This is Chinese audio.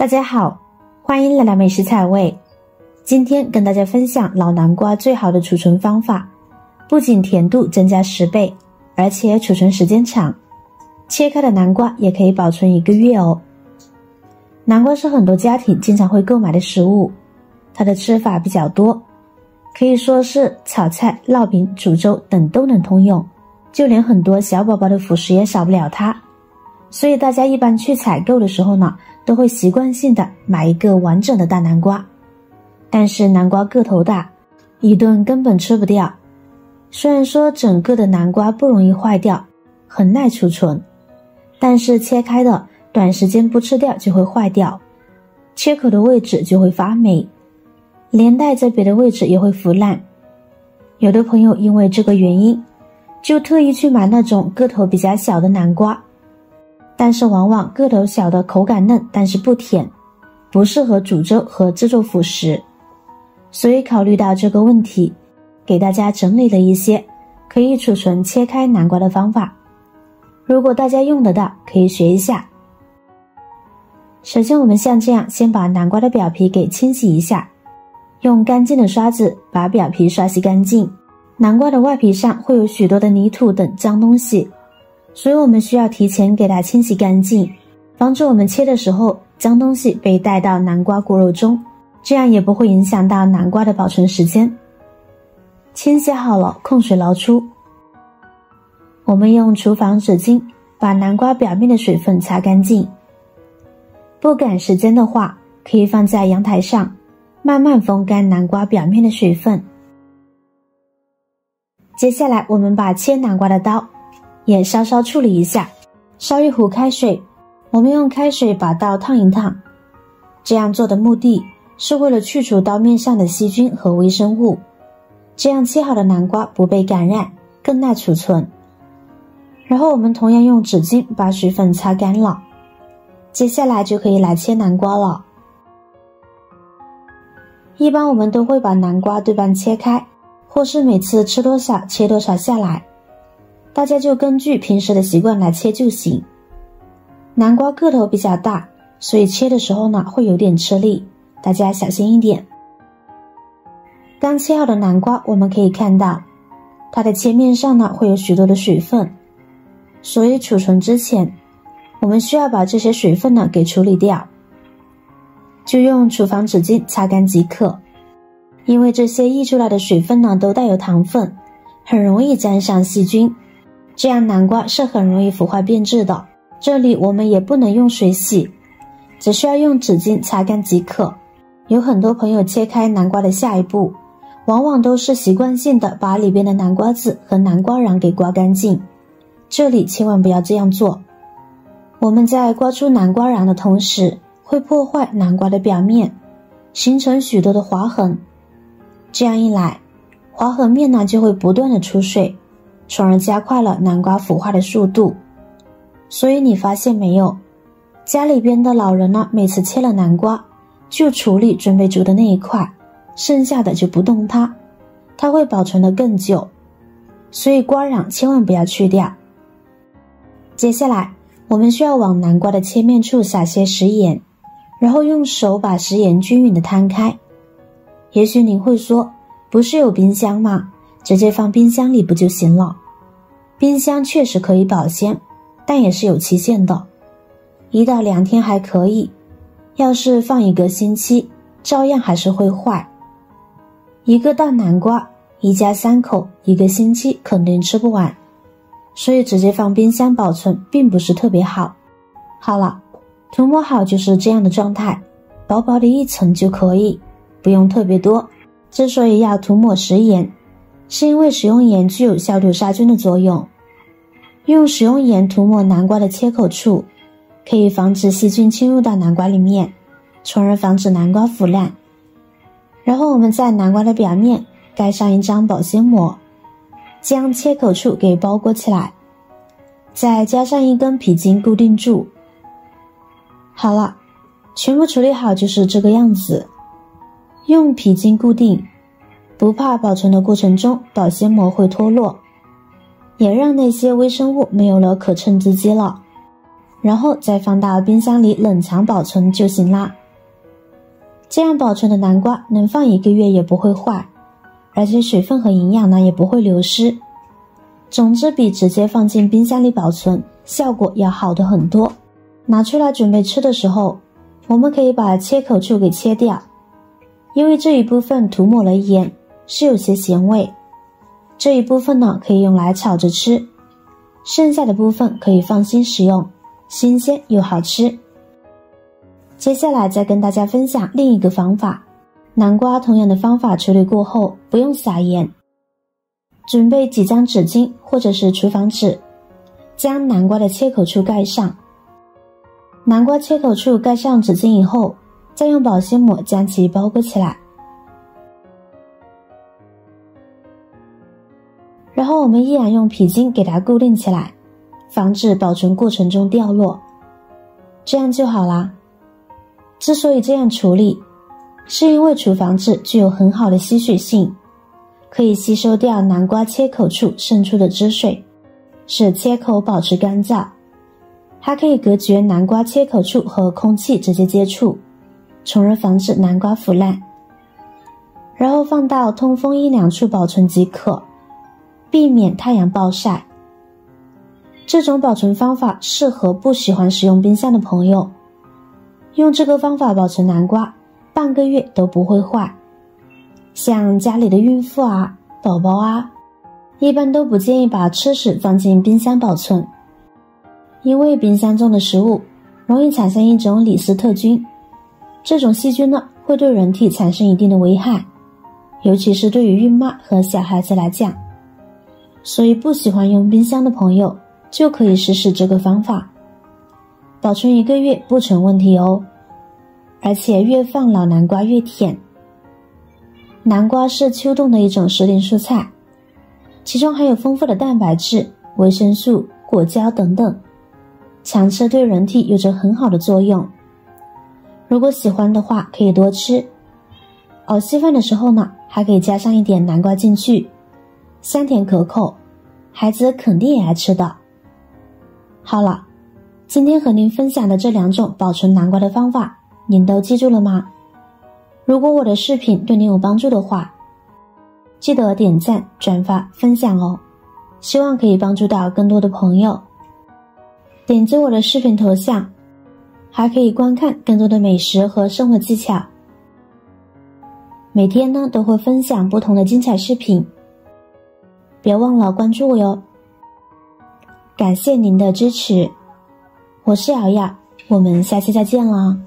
大家好，欢迎来到美食采味。今天跟大家分享老南瓜最好的储存方法，不仅甜度增加10倍，而且储存时间长。切开的南瓜也可以保存1个月哦。南瓜是很多家庭经常会购买的食物，它的吃法比较多，可以说是炒菜、烙饼、煮粥等都能通用，就连很多小宝宝的辅食也少不了它。所以大家一般去采购的时候呢，都会习惯性的买一个完整的大南瓜。但是南瓜个头大，一顿根本吃不掉。虽然说整个的南瓜不容易坏掉，很耐储存，但是切开的短时间不吃掉就会坏掉，切口的位置就会发霉，连带着别的位置也会腐烂。有的朋友因为这个原因，就特意去买那种个头比较小的南瓜，但是往往个头小的口感嫩，但是不甜，不适合煮粥和制作辅食。所以考虑到这个问题，给大家整理了一些可以储存切开南瓜的方法，如果大家用得到，可以学一下。首先我们像这样，先把南瓜的表皮给清洗一下，用干净的刷子把表皮刷洗干净。南瓜的外皮上会有许多的泥土等脏东西，所以我们需要提前给它清洗干净，防止我们切的时候脏东西被带到南瓜果肉中，这样也不会影响到南瓜的保存时间。清洗好了，控水捞出。我们用厨房纸巾把南瓜表面的水分擦干净。不赶时间的话，可以放在阳台上，慢慢风干南瓜表面的水分。接下来我们把切南瓜的刀也稍稍处理一下，烧一壶开水，我们用开水把刀烫一烫。这样做的目的是为了去除刀面上的细菌和微生物，这样切好的南瓜不被感染，更耐储存。然后我们同样用纸巾把水分擦干了，接下来就可以来切南瓜了。一般我们都会把南瓜对半切开，或是每次吃多少切多少下来，大家就根据平时的习惯来切就行。南瓜个头比较大，所以切的时候呢会有点吃力，大家小心一点。刚切好的南瓜我们可以看到，它的切面上呢会有许多的水分，所以储存之前我们需要把这些水分呢给处理掉，就用厨房纸巾擦干即可。因为这些溢出来的水分呢都带有糖分，很容易沾上细菌，这样南瓜是很容易腐坏变质的。这里我们也不能用水洗，只需要用纸巾擦干即可。有很多朋友切开南瓜的下一步，往往都是习惯性的把里边的南瓜籽和南瓜瓤给刮干净，这里千万不要这样做。我们在刮出南瓜瓤的同时，会破坏南瓜的表面，形成许多的划痕。这样一来，划痕面呢就会不断的出水，从而加快了南瓜腐化的速度。所以你发现没有，家里边的老人呢，每次切了南瓜就处理准备煮的那一块，剩下的就不动它，它会保存得更久。所以瓜瓤千万不要去掉。接下来我们需要往南瓜的切面处撒些食盐，然后用手把食盐均匀的摊开。也许您会说，不是有冰箱吗？直接放冰箱里不就行了？冰箱确实可以保鲜，但也是有期限的，1到2天还可以，要是放1个星期，照样还是会坏。一个大南瓜，一家3口，1个星期肯定吃不完，所以直接放冰箱保存并不是特别好。好了，涂抹好就是这样的状态，薄薄的一层就可以，不用特别多。之所以要涂抹食盐，是因为食用盐具有消毒杀菌的作用。用食用盐涂抹南瓜的切口处，可以防止细菌侵入到南瓜里面，从而防止南瓜腐烂。然后我们在南瓜的表面盖上一张保鲜膜，将切口处给包裹起来，再加上一根皮筋固定住。好了，全部处理好就是这个样子。用皮筋固定，不怕保存的过程中保鲜膜会脱落，也让那些微生物没有了可乘之机了。然后再放到冰箱里冷藏保存就行啦。这样保存的南瓜能放1个月也不会坏，而且水分和营养呢也不会流失。总之比直接放进冰箱里保存效果要好的很多。拿出来准备吃的时候，我们可以把切口处给切掉，因为这一部分涂抹了盐，是有些咸味。这一部分呢可以用来炒着吃，剩下的部分可以放心食用，新鲜又好吃。接下来再跟大家分享另一个方法，南瓜同样的方法处理过后不用撒盐，准备几张纸巾或者是厨房纸，将南瓜的切口处盖上。南瓜切口处盖上纸巾以后，再用保鲜膜将其包裹起来，然后我们依然用皮筋给它固定起来，防止保存过程中掉落，这样就好啦。之所以这样处理，是因为厨房纸具有很好的吸水性，可以吸收掉南瓜切口处渗出的汁水，使切口保持干燥，还可以隔绝南瓜切口处和空气直接接触，从而防止南瓜腐烂。然后放到通风阴凉处保存即可，避免太阳暴晒。这种保存方法适合不喜欢使用冰箱的朋友，用这个方法保存南瓜半个月都不会坏。像家里的孕妇啊、宝宝啊，一般都不建议把吃食放进冰箱保存，因为冰箱中的食物容易产生一种李斯特菌，这种细菌呢会对人体产生一定的危害，尤其是对于孕妈和小孩子来讲。所以不喜欢用冰箱的朋友就可以试试这个方法，保存1个月不成问题哦。而且越放老南瓜越甜。南瓜是秋冬的一种时令蔬菜，其中含有丰富的蛋白质、维生素、果胶等等，常吃对人体有着很好的作用。如果喜欢的话可以多吃，熬稀饭的时候呢还可以加上一点南瓜进去，香甜可口，孩子肯定也爱吃的。好了，今天和您分享的这2种保存南瓜的方法您都记住了吗？如果我的视频对您有帮助的话，记得点赞、转发、分享哦，希望可以帮助到更多的朋友。点击我的视频头像，还可以观看更多的美食和生活技巧。每天呢都会分享不同的精彩视频，别忘了关注我哟。感谢您的支持，我是瑶瑶，我们下期再见啦。